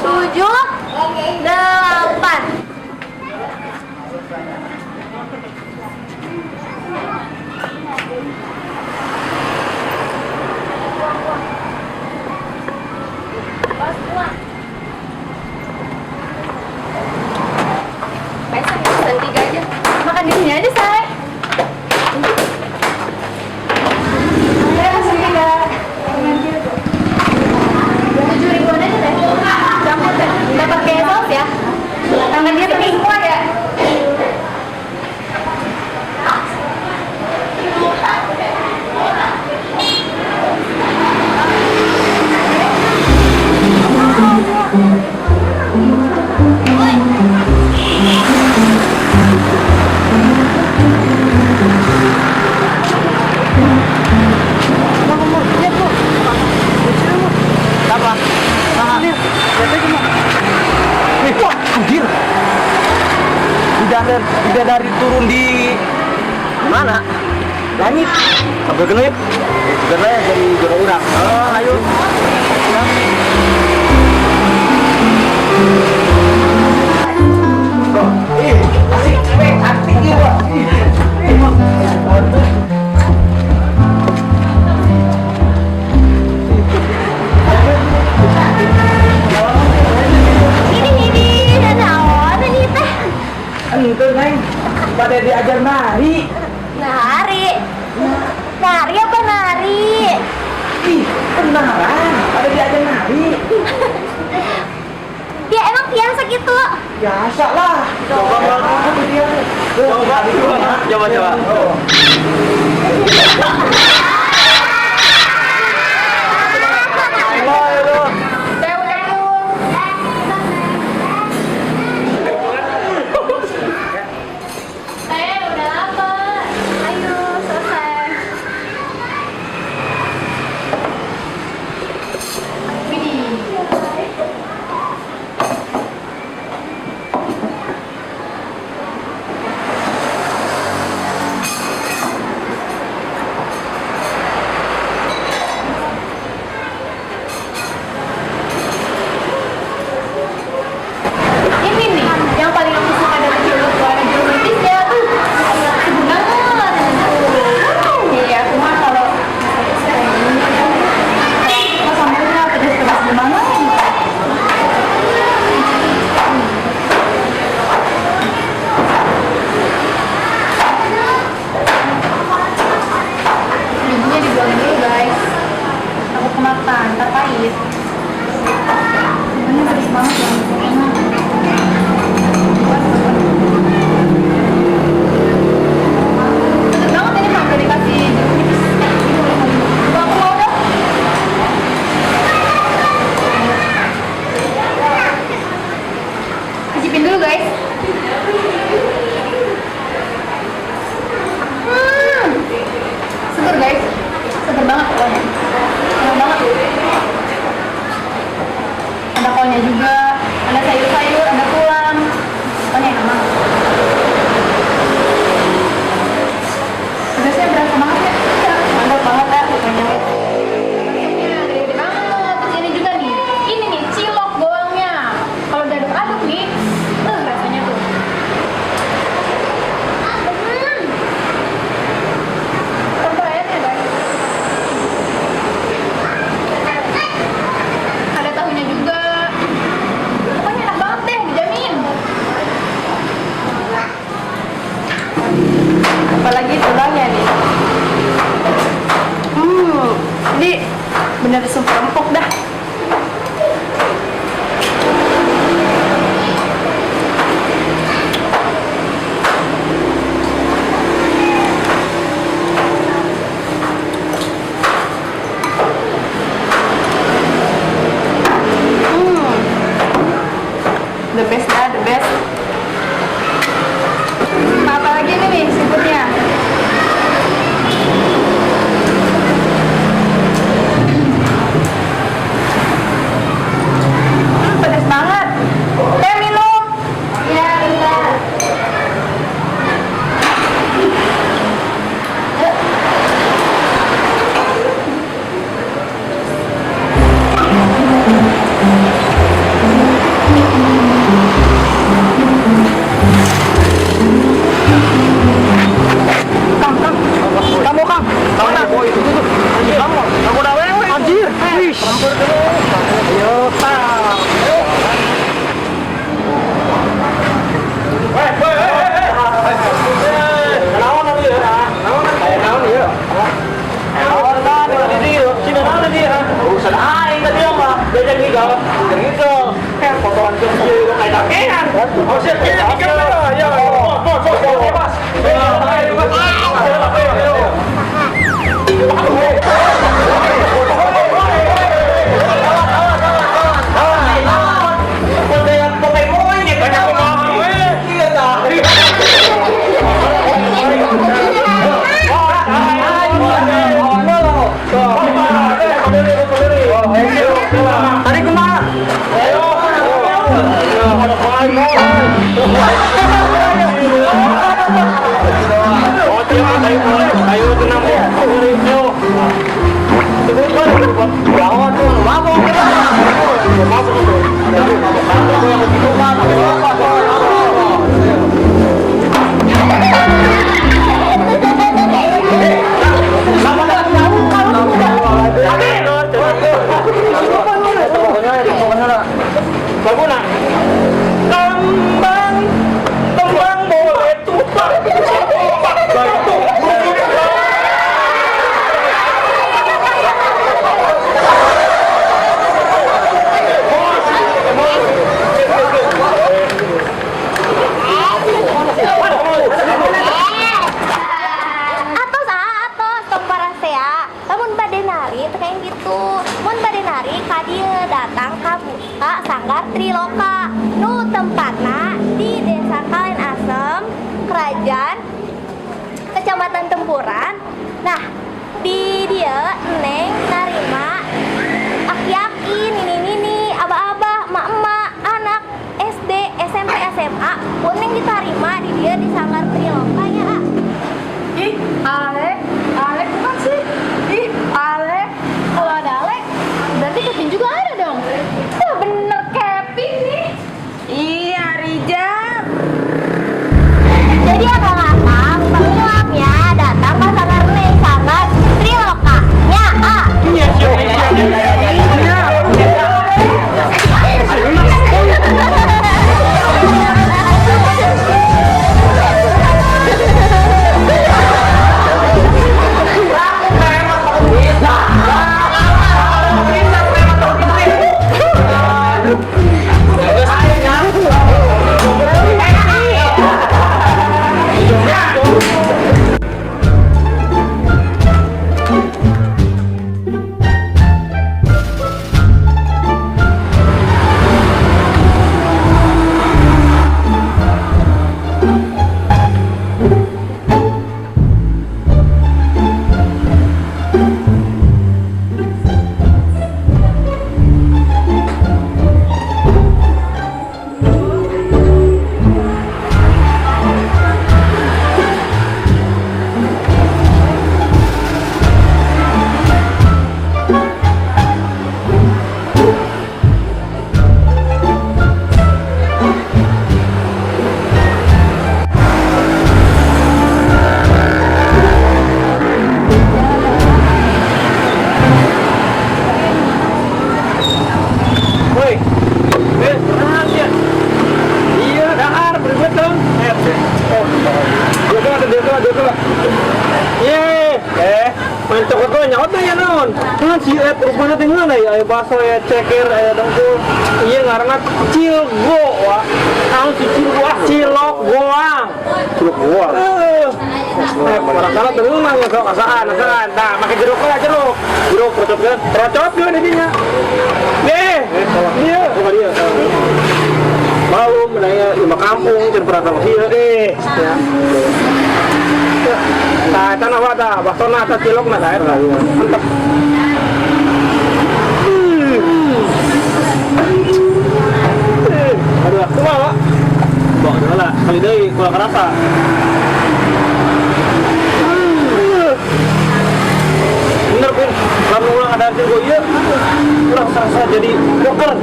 7, 8. Pesan 3 aja. Makan di sini aja, say. Nggak pakai saus ya? Tangan dia pakai semua ya? Anjir, bidadari turun di mana? Langit. Sampai kena yuk. Karena dari jodoh orang. Oh, ayo. Itu neng, pada diajar nari. Nari? Nari apa nari? Ih, beneran, pada diajar nari. Ya emang biasa gitu. Biasa lah. Coba. Saya udah lapar. Ayo, selesai. Ini nih, yang paling aku suka dari jeruk warna jeruk nipisnya tuh sedih banget. Iya, cuma kalau sambalnya pedas-pedas gimana? Bumbunya dibuang dulu guys, takut kemakan, ntar pahit. Bumbunya pedas banget ya. Bener banget ini mah udah dikasih jeruk nipis. Aku mau dong. Cicipin dulu guys. Seger guys, seger banget pokoknya. Enak banget. Ada kolnya juga, ada sayur-sayur, ada tulang. Pokoknya enak banget. Pedasnya berasa banget ya? Mantap banget ya pokoknya. Rasanya gede-gede banget. Terus ini juga nih, ini nih cilok bawangnya. Kalau diaduk-aduk nih, rasanya tuh. Campur airnya guys. Ada tahunya juga. Pokoknya enak banget deh, dijamin. Apalagi tulangnya nih. Ini bener super empuk dah. The best dah, the best. Apa lagi nih seafoodnya? Pedas banget. Minum. Ya, bentar. Ayo tenang ya. Tembang boleh tumpah. Atos tong parasea lamun bade nari teh kayak gitu mun bade nari ka dieu datang ka buka Sanggar Triloka nu tempatna di Desa Kalen Asem Kerajaan Kecamatan Tempuran. Nah di dia neng narima aki-aki nini aba-aba emak-emak anak SD SMP SMA pun neng ditarima di dia di Sanggar Triloka ya. Ih, Alek bukan sih? Ih, Alek. Kalau ada Alek, berarti Kevin juga ada dong. Ya bener Kevin nih. Iya, Rijal. Jadi akang-akang pengilamnya datang ke Sanggar Neng Sanggar Triloka nya a. Baso ya ceker aya dengkul ieu ngaranna cilgo wa naon si cilgo cilok goang barangkali berenang ya sok asaan nah make jeruk lah jeruk procotkeun di dinya dia malu menanya lima kampung jeung peratang ieu ya nah tanah wata basona eta cilokna da eta mantep. Aduh, kumaha? Bawa dulu lah, kali deui kurang kerasa. Bener Pin, lamun urang ada cilgo ieu kurang serasa jadi boker.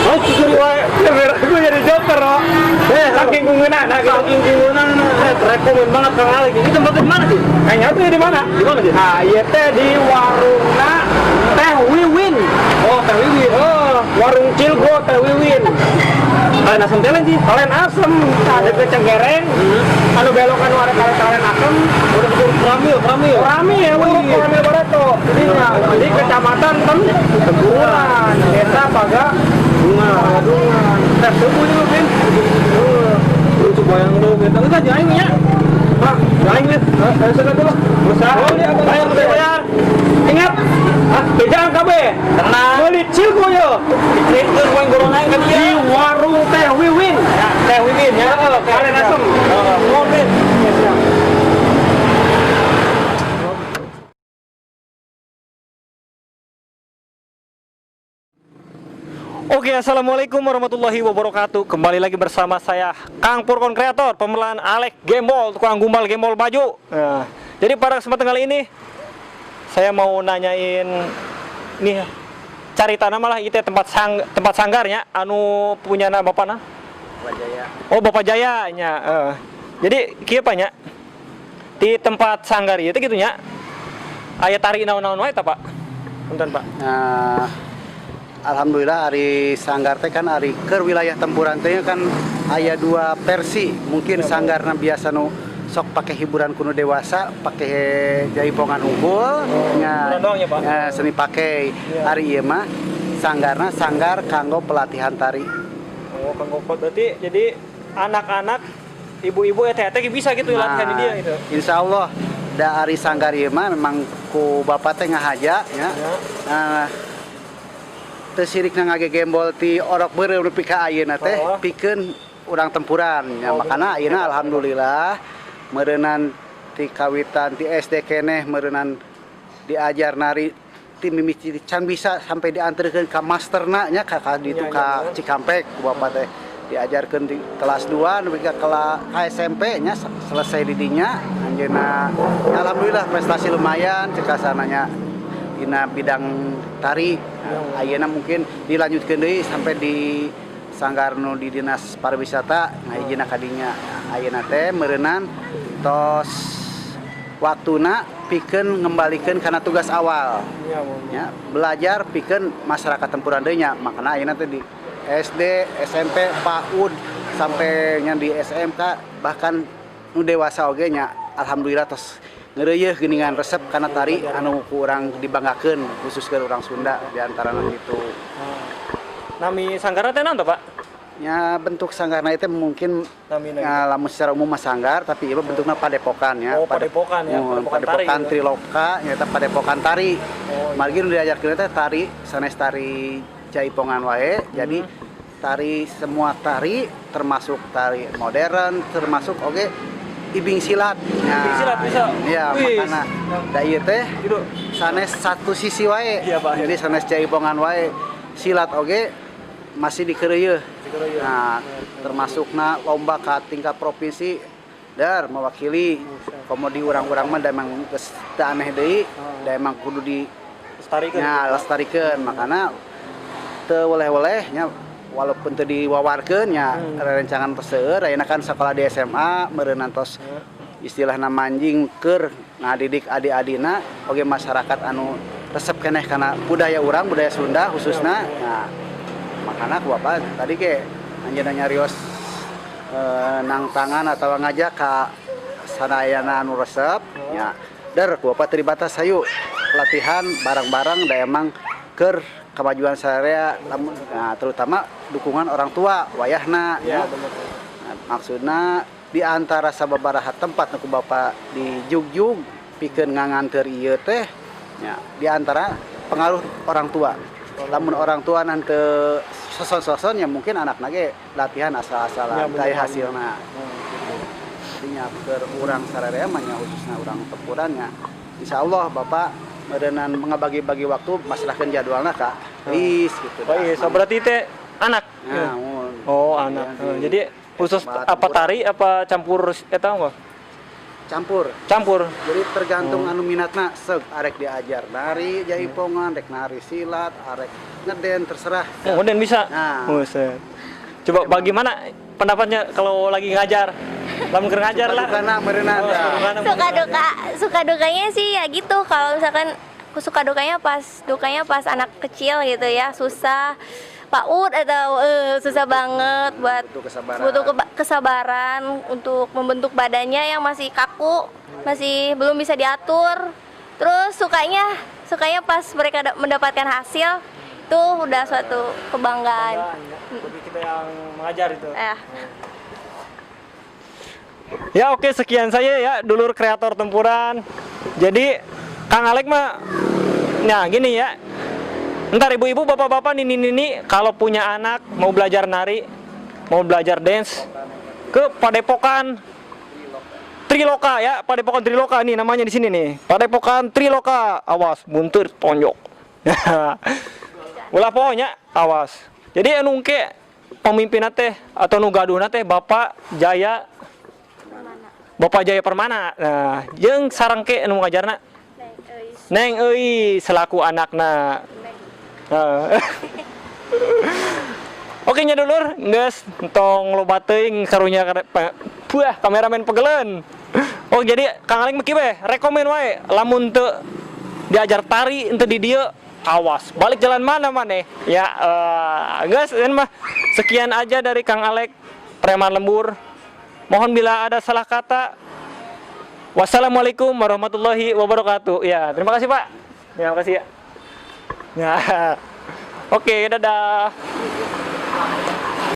Oh, curi wae, gue jadi joker loh. Saking kungeunana, rekomen banget Kang Ali. Ini tempatnya di mana sih? Kayaknya tuh di mana? Di mana sih? Ah, ieu teh di warungna Teh Wiwin. Oh, Teh Wiwin. Oh, warung Cilgo Teh Wiwin. Kalen asem teh sih. Kalen asem, ada ke Cenggereng. Anu belok anu arek Kalen asem, udah ke Pramil. Rami ya, Pramil Barato. Di Kecamatan Tempuran, Desa Paga Dungan. Teh subuh juga, Pin. Coba yang lu kita enggak jaing ya. Pak, jaing nih. Saya sudah dulu. Besar. Oh, dia bayar bayar. Ingat. Bejaan kabeh. Tenang. Beli cilgo yo. Dicikeun poe gorona ka dia. Di warung Teh Wiwin. Ya, Teh Wiwin ya. Kalian asem. Ngobrol. Oke, assalamualaikum warahmatullahi wabarakatuh. Kembali lagi bersama saya Kang Purkon Kreator, pemeran Alek Gembol, tukang gumbal gembol baju. Nah, jadi pada kesempatan kali ini saya mau nanyain nih, cari tanah malah itu tempat sanggarnya anu punya nama bapak nah? Bapak Jaya. Oh, Bapak Jaya nya. Jadi kieu pa nya? Di tempat sanggar ieu teh kitu nya. Aya tari naon-naon wae tah, Pak? Punten, Pak. Nah, alhamdulillah hari sanggar teh kan hari keur wilayah Tempuran teh kan aya dua versi. Mungkin sanggarna biasa nu sok pakai hiburan kuno dewasa, pakai jaipongan unggul nya. doang ya, Pak? Seni pakai. Hari ieu mah sanggarna sanggar kanggo pelatihan tari. Oh, Kang Gopot berarti jadi anak-anak, ibu-ibu teh bisa gitu latihan di dia gitu. Insya Allah da hari sanggar ieu mah memang ku bapak teh ngahaja nya. Nah, teu sirikna ngagegembol ti orok beureuh nepi ka ayeuna teh pikeun urang Tempuran nya. Makana ayeuna alhamdulillah meureunnan ti kawitan ti SD keneh meureunnan diajar nari ti mimiti can bisa sampai diantarkeun ka masterna nya ka ditu ka Cikampek ku bapak teh diajarkeun di kelas 2 nepi ka SMP nya selesai di dinya anjeunna alhamdulillah prestasi lumayan cek kasananya dina bidang tari. Ayeuna mungkin dilanjutkeun deui sampai di sanggar nu di Dinas Pariwisata ngahijina ka dinya. Ayeuna teh meureunnan tos waktuna pikeun ngembalikeun kana tugas awal. Ya, belajar pikeun masyarakat Tempuran deui nya. Makana ayeuna teh di SD, SMP, PAUD sampai nya di SMK bahkan nu dewasa oge nya alhamdulillah tos ngeureuyeun geuningan resep kana tari anu ku urang dibanggakeun khusus ke urang Sunda di antarana kitu. Nami sanggarna teh naon tah, Pak? Ya bentuk sanggarna itu mungkin lamun secara umum mah sanggar tapi ieu bentukna padepokan ya. Oh, padepokan ya, Padepokan tari, Triloka nyata padepokan tari. Margi nu diajarkeun teh tari sanes tari jaipongan wae. Jadi tari semua tari termasuk tari modern termasuk oge ibing silat. Ibing silat bisa. Iya, makana da ieu teh sanes satu sisi wae. Iya, Pak. Jadi sanes jaipongan wae. Silat oge masih dikeureuyeun. Nah, termasukna lomba ka tingkat provinsi dar mewakili komodi urang-urang mah da emang geus teu aneh deui, da emang kudu di lestarikeun. Makana teu woleh-woleh nya walaupun teu diwawarkeun nya rerencangan seueur ayeuna kan sakola di SMA meureunnan tos istilahna manjing keur ngadidik adi-adina oge masyarakat anu resep keneh kana budaya urang budaya Sunda khususna. Nah, makana ku bapak tadi ke anjeunna nyarios nang tangan atau ngajak ka sadayana anu resep nya der ku bapak terbatas hayu latihan barang-barang da emang keur kemajuan sadaya nah, terutama dukungan orang tua wayahna ya. Nah, maksudna di antara sababaraha tempat nu ku bapak di jugjug pikeun nganganteur ieu teh nya di antara pengaruh orang tua. Lamun orang tua nanti soson-soson ya mungkin anakna ge latihan asal-asalan teh hasilna. Artinya keur urang sararea mah nya khususna urang Tempuran nya. Insyaallah Bapak meureunnan ngabagi-bagi waktu masrahkeun jadwalna ka geus gitu. Oh iya, so berarti teh anak. Nah, oh, anak. Jadi khusus apa tari apa campur eta enggak? Campur. Jadi tergantung anu minatna seug arek diajar nari jaipongan, rek nari silat, arek ngeden terserah. Oh, ngeden bisa. Nah. Buset. Coba bagaimana pendapatnya kalau lagi ngajar? Lamun keur ngajar lah. Karena meureunna Suka dukanya sih ya gitu. Kalau misalkan aku suka dukanya pas anak kecil gitu ya, susah PAUD atau susah banget butuh kesabaran untuk membentuk badannya yang masih kaku, masih belum bisa diatur. Terus sukanya pas mereka mendapatkan hasil itu udah suatu kebanggaan. Bagi kita yang mengajar itu. Ya oke, sekian saya ya dulur kreator Tempuran. Jadi Kang Alek mah nah gini ya. Ntar ibu-ibu, bapak-bapak, nini-nini kalau punya anak mau belajar nari, mau belajar dance ke Padepokan Triloka ya, Padepokan Triloka nih namanya di sini nih. Padepokan Triloka. Awas buntur tonjok. Ulah pokoknya awas. Jadi anu engke pemimpinna teh atau nu gaduhna teh Bapak Jaya Permana. Nah, jeung sareng ke anu ngajarna Neng euy selaku anakna. Oke nya dulur, geus entong loba teuing karunya buah kameramen pegelen. Oh jadi Kang Alek mah kieu rekomen wae lamun teu diajar tari ente di dieu awas balik jalan mana maneh ya. Geus mah sekian aja dari Kang Alek Preman Lembur. Mohon bila ada salah kata. Wassalamualaikum warahmatullahi wabarakatuh. Ya, terima kasih Pak. Terima kasih ya. Ya. Oke, dadah.